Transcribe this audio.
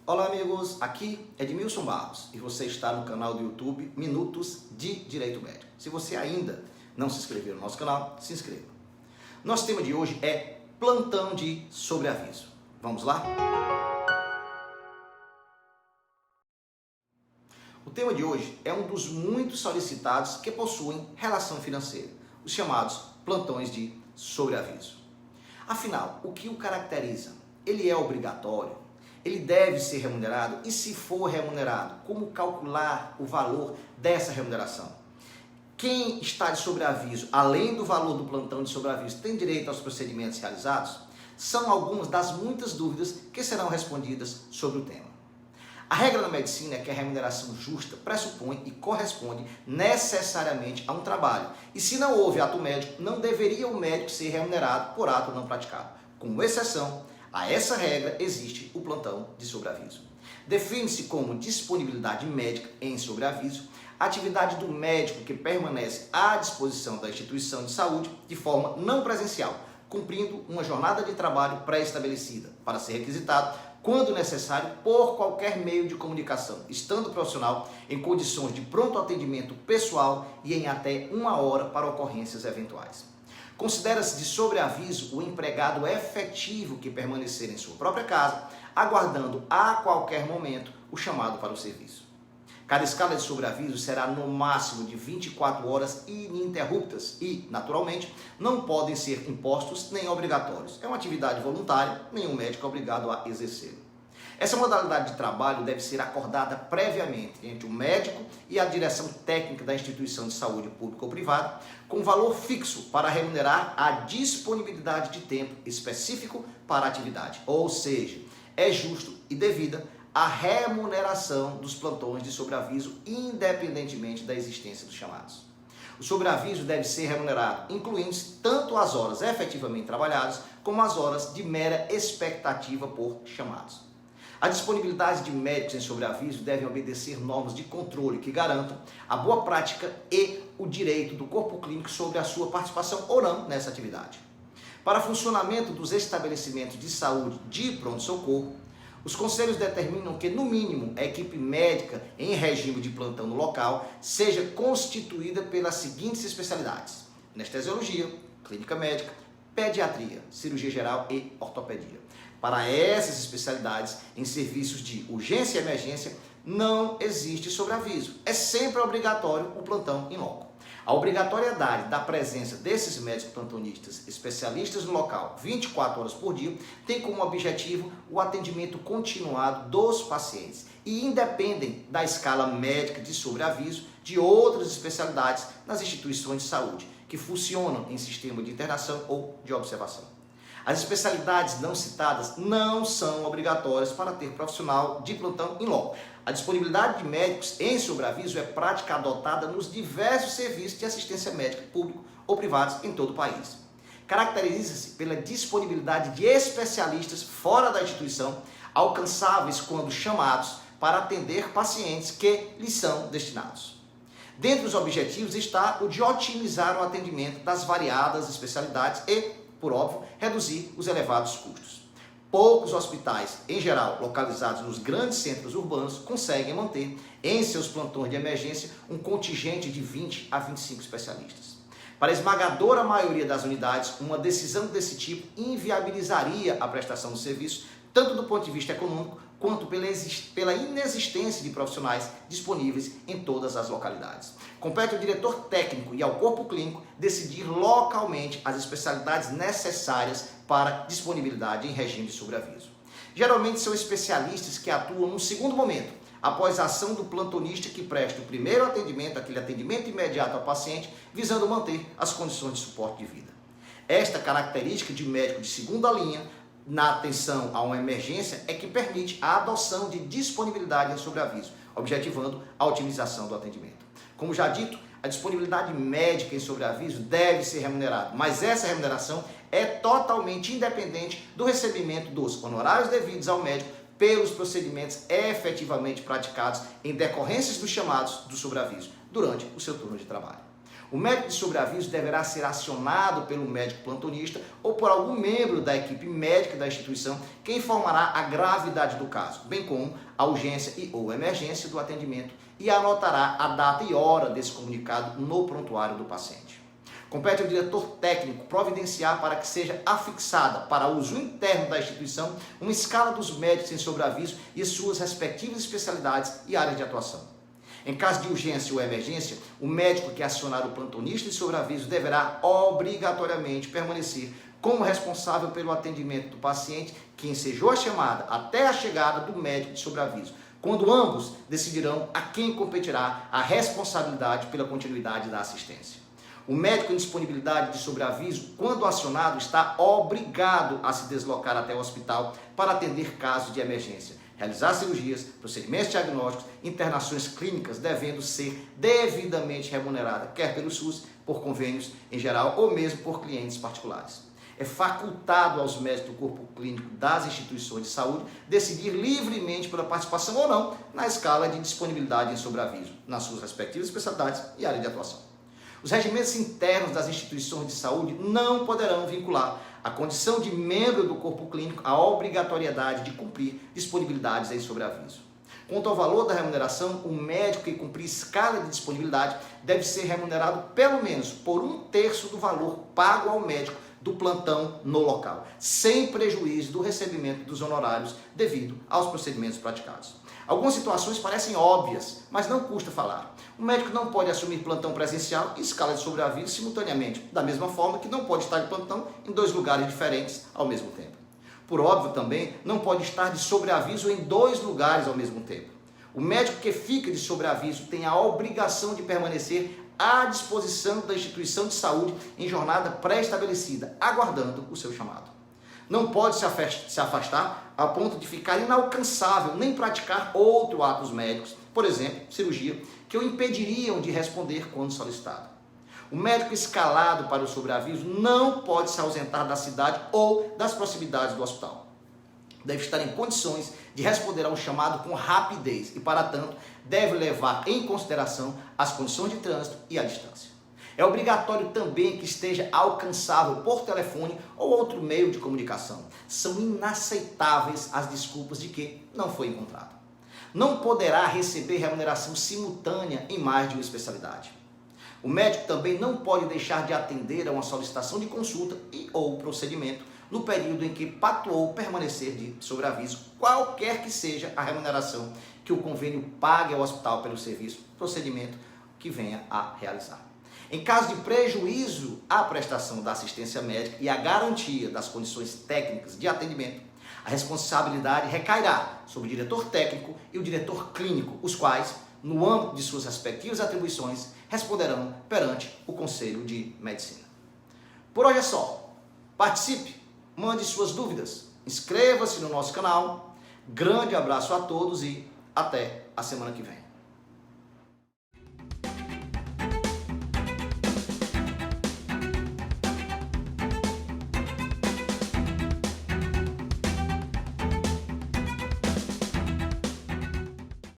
Olá amigos, aqui é Edmilson Barros e você está no canal do YouTube Minutos de Direito Médico. Se você ainda não se inscreveu no nosso canal, se inscreva. Nosso tema de hoje é plantão de sobreaviso. Vamos lá? O tema de hoje é um dos muitos solicitados que possuem relação financeira, os chamados plantões de sobreaviso. Afinal, o que o caracteriza? Ele é obrigatório? Ele deve ser remunerado? E se for remunerado, como calcular o valor dessa remuneração? Quem está de sobreaviso, além do valor do plantão de sobreaviso, tem direito aos procedimentos realizados? São algumas das muitas dúvidas que serão respondidas sobre o tema. A regra na medicina é que a remuneração justa pressupõe e corresponde necessariamente a um trabalho. E se não houve ato médico, não deveria o médico ser remunerado por ato não praticado. Como exceção a essa regra, existe o plantão de sobreaviso. Define-se como disponibilidade médica em sobreaviso a atividade do médico que permanece à disposição da instituição de saúde de forma não presencial, cumprindo uma jornada de trabalho pré-estabelecida, para ser requisitado, quando necessário, por qualquer meio de comunicação, estando o profissional em condições de pronto atendimento pessoal e em até 1 hora para ocorrências eventuais. Considera-se de sobreaviso o empregado efetivo que permanecer em sua própria casa, aguardando a qualquer momento o chamado para o serviço. Cada escala de sobreaviso será no máximo de 24 horas ininterruptas e, naturalmente, não podem ser impostos nem obrigatórios. É uma atividade voluntária, nenhum médico é obrigado a exercer. Essa modalidade de trabalho deve ser acordada previamente entre o médico e a direção técnica da instituição de saúde pública ou privada, com valor fixo para remunerar a disponibilidade de tempo específico para a atividade. Ou seja, é justo e devida a remuneração dos plantões de sobreaviso, independentemente da existência dos chamados. O sobreaviso deve ser remunerado, incluindo tanto as horas efetivamente trabalhadas, como as horas de mera expectativa por chamados. A disponibilidade de médicos em sobreaviso deve obedecer normas de controle que garantam a boa prática e o direito do corpo clínico sobre a sua participação ou não nessa atividade. Para funcionamento dos estabelecimentos de saúde de pronto-socorro, os conselhos determinam que, no mínimo, a equipe médica em regime de plantão no local seja constituída pelas seguintes especialidades: anestesiologia, clínica médica, pediatria, cirurgia geral e ortopedia. Para essas especialidades, em serviços de urgência e emergência, não existe sobreaviso. É sempre obrigatório o plantão in loco. A obrigatoriedade da presença desses médicos plantonistas especialistas no local 24 horas por dia tem como objetivo o atendimento continuado dos pacientes e independem da escala médica de sobreaviso de outras especialidades nas instituições de saúde que funcionam em sistema de internação ou de observação. As especialidades não citadas não são obrigatórias para ter profissional de plantão in loco. A disponibilidade de médicos em sobreaviso é prática adotada nos diversos serviços de assistência médica público ou privados em todo o país. Caracteriza-se pela disponibilidade de especialistas fora da instituição, alcançáveis quando chamados para atender pacientes que lhes são destinados. Dentre os objetivos está o de otimizar o atendimento das variadas especialidades e, por óbvio, reduzir os elevados custos. Poucos hospitais, em geral localizados nos grandes centros urbanos, conseguem manter em seus plantões de emergência um contingente de 20 a 25 especialistas. Para a esmagadora maioria das unidades, uma decisão desse tipo inviabilizaria a prestação do serviço, tanto do ponto de vista econômico, quanto pela inexistência de profissionais disponíveis em todas as localidades. Compete ao diretor técnico e ao corpo clínico decidir localmente as especialidades necessárias para disponibilidade em regime de sobreaviso. Geralmente são especialistas que atuam num segundo momento, após a ação do plantonista que presta o primeiro atendimento, aquele atendimento imediato ao paciente, visando manter as condições de suporte de vida. Esta característica de médico de segunda linha na atenção a uma emergência é que permite a adoção de disponibilidade em sobreaviso, objetivando a otimização do atendimento. Como já dito, a disponibilidade médica em sobreaviso deve ser remunerada, mas essa remuneração é totalmente independente do recebimento dos honorários devidos ao médico pelos procedimentos efetivamente praticados em decorrências dos chamados do sobreaviso durante o seu turno de trabalho. O médico de sobreaviso deverá ser acionado pelo médico plantonista ou por algum membro da equipe médica da instituição que informará a gravidade do caso, bem como a urgência e ou emergência do atendimento e anotará a data e hora desse comunicado no prontuário do paciente. Compete ao diretor técnico providenciar para que seja afixada para uso interno da instituição uma escala dos médicos em sobreaviso e suas respectivas especialidades e áreas de atuação. Em caso de urgência ou emergência, o médico que acionar o plantonista de sobreaviso deverá obrigatoriamente permanecer como responsável pelo atendimento do paciente que ensejou a chamada até a chegada do médico de sobreaviso, quando ambos decidirão a quem competirá a responsabilidade pela continuidade da assistência. O médico em disponibilidade de sobreaviso, quando acionado, está obrigado a se deslocar até o hospital para atender casos de emergência, realizar cirurgias, procedimentos diagnósticos, internações clínicas, devendo ser devidamente remunerada, quer pelo SUS, por convênios em geral ou mesmo por clientes particulares. É facultado aos médicos do corpo clínico das instituições de saúde decidir livremente pela participação ou não na escala de disponibilidade em sobreaviso, nas suas respectivas especialidades e área de atuação. Os regimentos internos das instituições de saúde não poderão vincular a condição de membro do corpo clínico à obrigatoriedade de cumprir disponibilidades em sobreaviso. Quanto ao valor da remuneração, o médico que cumprir escala de disponibilidade deve ser remunerado pelo menos por 1/3 do valor pago ao médico do plantão no local, sem prejuízo do recebimento dos honorários devido aos procedimentos praticados. Algumas situações parecem óbvias, mas não custa falar. O médico não pode assumir plantão presencial e escala de sobreaviso simultaneamente, da mesma forma que não pode estar de plantão em 2 lugares diferentes ao mesmo tempo. Por óbvio também, não pode estar de sobreaviso em 2 lugares ao mesmo tempo. O médico que fica de sobreaviso tem a obrigação de permanecer à disposição da instituição de saúde em jornada pré-estabelecida, aguardando o seu chamado. Não pode se afastar a ponto de ficar inalcançável nem praticar outros atos médicos, por exemplo, cirurgia, que o impediriam de responder quando solicitado. O médico escalado para o sobreaviso não pode se ausentar da cidade ou das proximidades do hospital. Deve estar em condições de responder ao chamado com rapidez e, para tanto, deve levar em consideração as condições de trânsito e a distância. É obrigatório também que esteja alcançável por telefone ou outro meio de comunicação. São inaceitáveis as desculpas de que não foi encontrado. Não poderá receber remuneração simultânea em mais de uma especialidade. O médico também não pode deixar de atender a uma solicitação de consulta e ou procedimento no período em que pactuou permanecer de sobreaviso, qualquer que seja a remuneração que o convênio pague ao hospital pelo serviço, procedimento que venha a realizar. Em caso de prejuízo à prestação da assistência médica e à garantia das condições técnicas de atendimento, a responsabilidade recairá sobre o diretor técnico e o diretor clínico, os quais, no âmbito de suas respectivas atribuições, responderão perante o Conselho de Medicina. Por hoje é só. Participe, mande suas dúvidas, inscreva-se no nosso canal. Grande abraço a todos e até a semana que vem.